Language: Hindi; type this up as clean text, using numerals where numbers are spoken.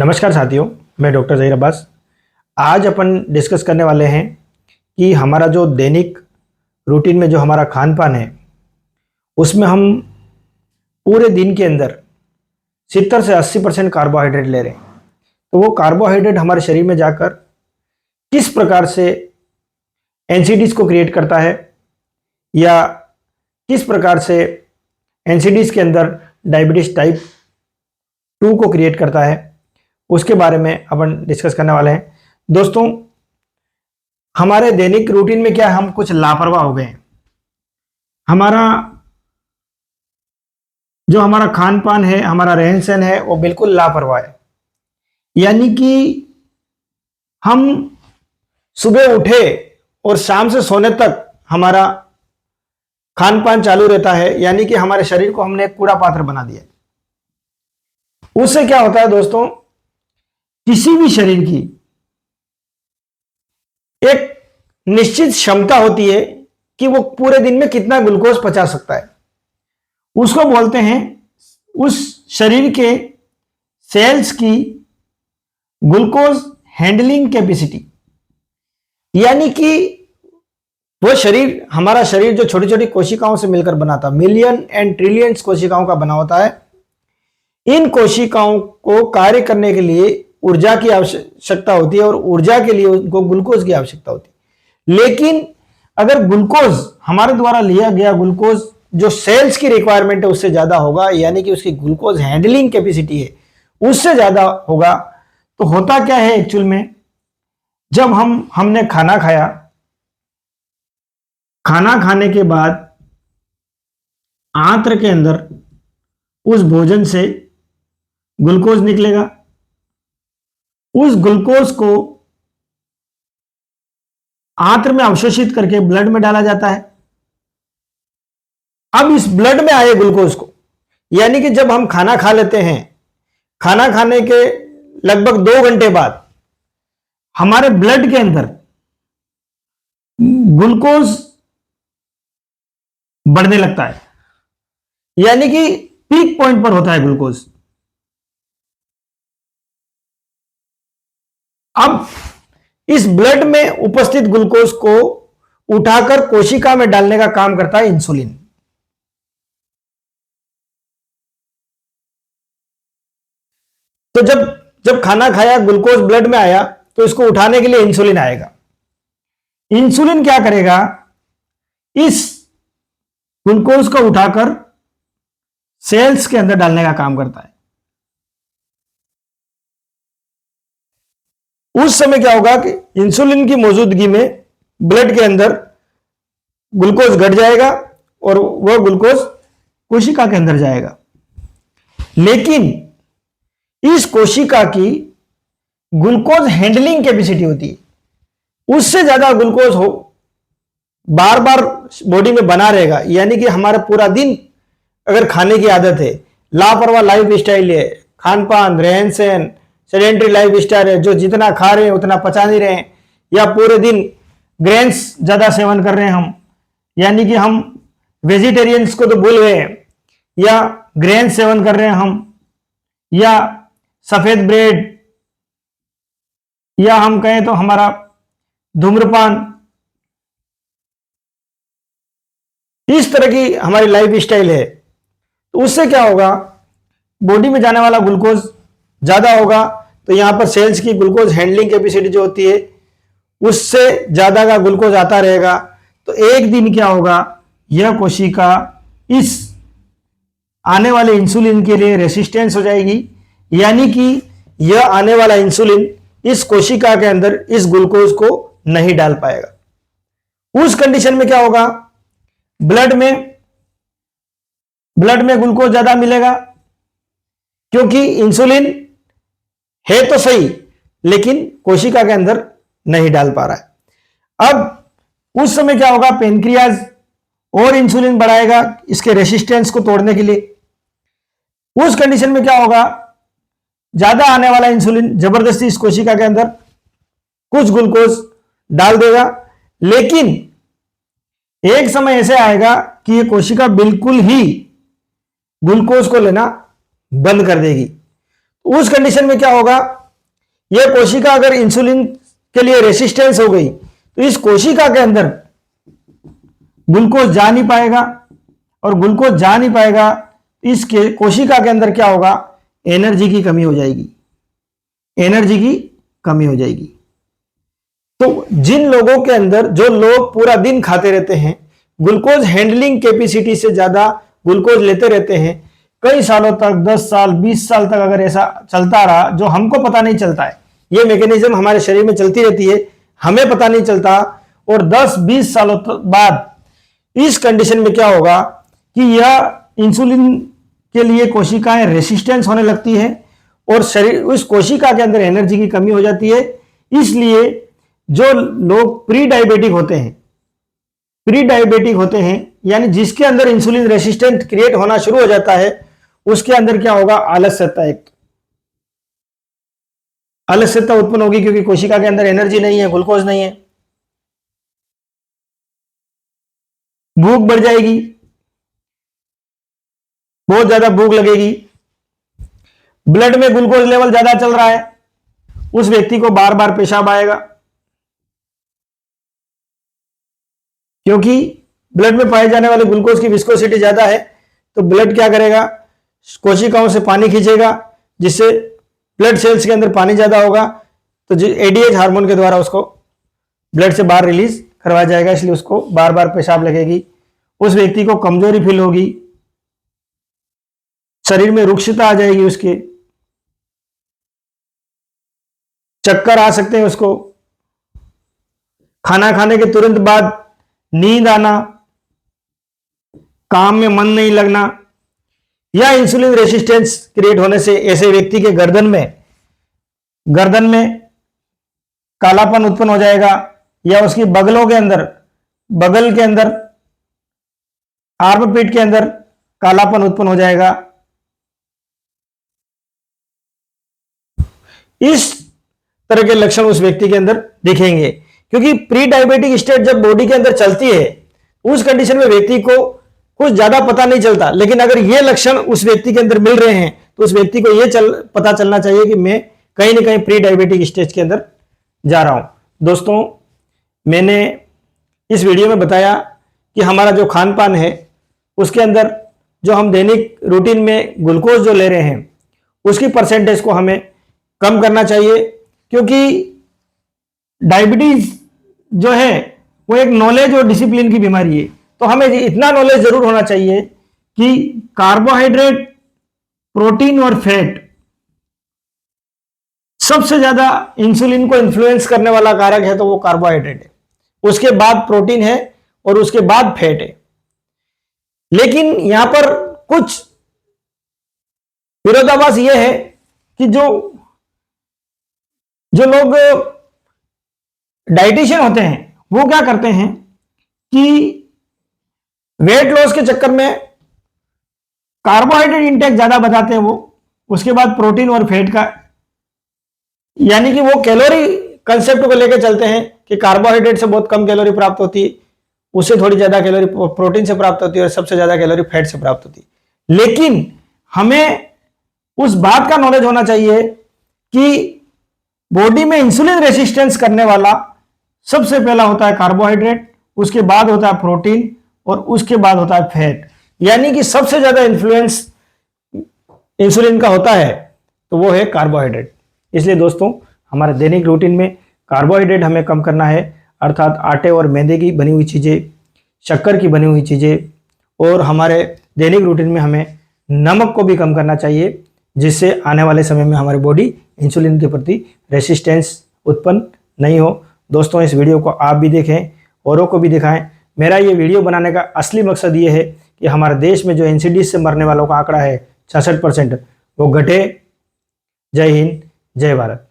नमस्कार साथियों, मैं डॉक्टर ज़हीर अब्बास। आज अपन डिस्कस करने वाले हैं कि हमारा जो दैनिक रूटीन में जो हमारा खान पान है उसमें हम पूरे दिन के अंदर 70 से 80% कार्बोहाइड्रेट ले रहे हैं। तो वो कार्बोहाइड्रेट हमारे शरीर में जाकर किस प्रकार से एनसीडीज को क्रिएट करता है या किस प्रकार से एनसीडीज के अंदर डायबिटीज टाइप 2 को क्रिएट करता है, उसके बारे में अपन डिस्कस करने वाले हैं। दोस्तों, हमारे दैनिक रूटीन में क्या है, हम कुछ लापरवाह हो गए हैं। हमारा खान पान है, हमारा रहन सहन है, वो बिल्कुल लापरवाह है। यानी कि हम सुबह उठे और शाम से सोने तक हमारा खान पान चालू रहता है, यानी कि हमारे शरीर को हमने एक कूड़ा पात्र बना दिया। उससे क्या होता है दोस्तों, किसी भी शरीर की एक निश्चित क्षमता होती है कि वो पूरे दिन में कितना ग्लूकोज पचा सकता है। उसको बोलते हैं उस शरीर के सेल्स की ग्लूकोज हैंडलिंग कैपेसिटी। यानी कि वो शरीर, हमारा शरीर जो छोटी छोटी कोशिकाओं से मिलकर बना था, मिलियन एंड ट्रिलियंस कोशिकाओं का बना होता है। इन कोशिकाओं को कार्य करने के लिए ऊर्जा की आवश्यकता होती है और ऊर्जा के लिए उनको ग्लूकोज की आवश्यकता होती है। लेकिन अगर ग्लूकोज, हमारे द्वारा लिया गया ग्लूकोज जो सेल्स की रिक्वायरमेंट है उससे ज्यादा होगा, यानी कि उसकी ग्लूकोज हैंडलिंग कैपेसिटी है उससे ज्यादा होगा, तो होता क्या है एक्चुअल में, जब हमने खाना खाया, खाना खाने के बाद आंत्र के अंदर उस भोजन से ग्लूकोज निकलेगा। उस ग्लूकोज को आंत्र में अवशोषित करके ब्लड में डाला जाता है। अब इस ब्लड में आए ग्लूकोज को, यानी कि जब हम खाना खा लेते हैं, खाना खाने के लगभग 2 घंटे बाद हमारे ब्लड के अंदर ग्लूकोज बढ़ने लगता है, यानी कि पीक पॉइंट पर होता है ग्लूकोज। अब इस ब्लड में उपस्थित ग्लूकोज को उठाकर कोशिका में डालने का काम करता है इंसुलिन। तो जब खाना खाया, ग्लूकोज ब्लड में आया, तो इसको उठाने के लिए इंसुलिन आएगा। इंसुलिन क्या करेगा, इस ग्लूकोज को उठाकर सेल्स के अंदर डालने का काम करता है। उस समय क्या होगा कि इंसुलिन की मौजूदगी में ब्लड के अंदर ग्लूकोज घट जाएगा और वह ग्लूकोज कोशिका के अंदर जाएगा। लेकिन इस कोशिका की ग्लूकोज हैंडलिंग कैपेसिटी होती है, उससे ज्यादा ग्लूकोज हो बार बार बॉडी में बना रहेगा। यानी कि हमारा पूरा दिन अगर खाने की आदत है, लापरवाह लाइफ स्टाइल है, खान पान, रहन सहन, सेडेंटरी लाइफ स्टाइल है, जो जितना खा रहे हैं उतना पचा नहीं रहे हैं, या पूरे दिन ग्रेन्स ज्यादा सेवन कर रहे हैं हम, यानी कि हम वेजिटेरियंस को तो भूल गए हैं, या ग्रेन सेवन कर रहे हैं हम, या सफेद ब्रेड, या हम कहें तो हमारा धूम्रपान, इस तरह की हमारी लाइफ स्टाइल है। तो उससे क्या होगा, बॉडी में जाने वाला ग्लूकोज ज्यादा होगा, तो यहां पर सेल्स की ग्लूकोज हैंडलिंग कैपेसिटी जो होती है उससे ज्यादा का ग्लूकोज आता रहेगा। तो एक दिन क्या होगा, यह कोशिका इस आने वाले इंसुलिन के लिए रेसिस्टेंस हो जाएगी, यानी कि यह आने वाला इंसुलिन इस कोशिका के अंदर इस ग्लूकोज को नहीं डाल पाएगा। उस कंडीशन में क्या होगा, ब्लड में ग्लूकोज ज्यादा मिलेगा, क्योंकि इंसुलिन है तो सही लेकिन कोशिका के अंदर नहीं डाल पा रहा है। अब उस समय क्या होगा, पेनक्रियाज और इंसुलिन बढ़ाएगा इसके रेसिस्टेंस को तोड़ने के लिए। उस कंडीशन में क्या होगा, ज्यादा आने वाला इंसुलिन जबरदस्ती इस कोशिका के अंदर कुछ ग्लूकोज डाल देगा, लेकिन एक समय ऐसे आएगा कि यह कोशिका बिल्कुल ही ग्लूकोज को लेना बंद कर देगी। उस कंडीशन में क्या होगा, यह कोशिका अगर इंसुलिन के लिए रेसिस्टेंस हो गई तो इस कोशिका के अंदर ग्लूकोज जा नहीं पाएगा, और ग्लूकोज जा नहीं पाएगा, इसके कोशिका के अंदर क्या होगा, एनर्जी की कमी हो जाएगी, एनर्जी की कमी हो जाएगी। तो जिन लोगों के अंदर, जो लोग पूरा दिन खाते रहते हैं, ग्लूकोज हैंडलिंग कैपेसिटी से ज्यादा ग्लूकोज लेते रहते हैं, कई सालों तक, 10 साल 20 साल तक अगर ऐसा चलता रहा, जो हमको पता नहीं चलता है, ये मैकेनिज्म हमारे शरीर में चलती रहती है, हमें पता नहीं चलता, और 10-20 सालों बाद इस कंडीशन में क्या होगा कि यह इंसुलिन के लिए कोशिकाएं रेसिस्टेंस होने लगती है, और शरीर, उस कोशिका के अंदर एनर्जी की कमी हो जाती है। इसलिए जो लोग प्री डायबिटिक होते हैं, यानी जिसके अंदर इंसुलिन रेसिस्टेंट क्रिएट होना शुरू हो जाता है, उसके अंदर क्या होगा, आलस्यता, एक आलस्यता उत्पन्न होगी, क्योंकि कोशिका के अंदर एनर्जी नहीं है, ग्लूकोज नहीं है। भूख बढ़ जाएगी, बहुत ज्यादा भूख लगेगी। ब्लड में ग्लूकोज लेवल ज्यादा चल रहा है, उस व्यक्ति को बार बार पेशाब आएगा, क्योंकि ब्लड में पाए जाने वाले ग्लूकोज की विस्कोसिटी ज्यादा है। तो ब्लड क्या करेगा, कोशिकाओं से पानी खींचेगा, जिससे ब्लड सेल्स के अंदर पानी ज्यादा होगा, तो एडीएच हार्मोन के द्वारा उसको ब्लड से बाहर रिलीज करवाया जाएगा, इसलिए उसको बार बार पेशाब लगेगी। उस व्यक्ति को कमजोरी फील होगी, शरीर में रुक्षता आ जाएगी, उसके चक्कर आ सकते हैं, उसको खाना खाने के तुरंत बाद नींद आना, काम में मन नहीं लगना, या इंसुलिन रेसिस्टेंस क्रिएट होने से ऐसे व्यक्ति के गर्दन में कालापन उत्पन्न हो जाएगा, या उसकी बगल के अंदर आर्मपिट के अंदर कालापन उत्पन्न हो जाएगा। इस तरह के लक्षण उस व्यक्ति के अंदर दिखेंगे, क्योंकि प्री डायबिटिक स्टेट जब बॉडी के अंदर चलती है, उस कंडीशन में व्यक्ति को कुछ ज्यादा पता नहीं चलता। लेकिन अगर ये लक्षण उस व्यक्ति के अंदर मिल रहे हैं, तो उस व्यक्ति को यह पता चलना चाहिए कि मैं कहीं ना कहीं प्री डायबिटिक स्टेज के अंदर जा रहा हूं। दोस्तों, मैंने इस वीडियो में बताया कि हमारा जो खान पान है, उसके अंदर जो हम दैनिक रूटीन में ग्लूकोज जो ले रहे हैं, उसकी परसेंटेज को हमें कम करना चाहिए, क्योंकि डायबिटीज जो है वो एक नॉलेज और डिसिप्लिन की बीमारी है। तो हमें इतना नॉलेज जरूर होना चाहिए कि कार्बोहाइड्रेट, प्रोटीन और फैट सबसे ज्यादा इंसुलिन को इन्फ्लुएंस करने वाला कारक है, तो वो कार्बोहाइड्रेट है, उसके बाद प्रोटीन है, और उसके बाद फैट है। लेकिन यहां पर कुछ विरोधाभास यह है कि जो लोग डाइटिशियन होते हैं, वो क्या करते हैं कि वेट लॉस के चक्कर में कार्बोहाइड्रेट इंटेक ज्यादा बताते हैं, वो उसके बाद प्रोटीन और फैट का, यानी कि वो कैलोरी कंसेप्ट को लेकर चलते हैं कि कार्बोहाइड्रेट से बहुत कम कैलोरी प्राप्त होती है, उससे थोड़ी ज्यादा कैलोरी प्रोटीन से प्राप्त होती है, और सबसे ज्यादा कैलोरी फैट से प्राप्त होती है। लेकिन हमें उस बात का नॉलेज होना चाहिए कि बॉडी में इंसुलिन रेसिस्टेंस करने वाला सबसे पहला होता है कार्बोहाइड्रेट, उसके बाद होता है प्रोटीन, और उसके बाद होता है फैट। यानी कि सबसे ज्यादा इन्फ्लुएंस इंसुलिन का होता है, तो वो है कार्बोहाइड्रेट। इसलिए दोस्तों, हमारे दैनिक रूटीन में कार्बोहाइड्रेट हमें कम करना है, अर्थात आटे और मैदे की बनी हुई चीज़ें, शक्कर की बनी हुई चीज़ें, और हमारे दैनिक रूटीन में हमें नमक को भी कम करना चाहिए, जिससे आने वाले समय में हमारी बॉडी इंसुलिन के प्रति रेसिस्टेंस उत्पन्न नहीं हो। दोस्तों, इस वीडियो को आप भी देखें, औरों को भी दिखाएं। मेरा ये वीडियो बनाने का असली मकसद ये है कि हमारे देश में जो एनसीडीज से मरने वालों का आंकड़ा है 66%, वो घटे। जय हिंद, जय भारत।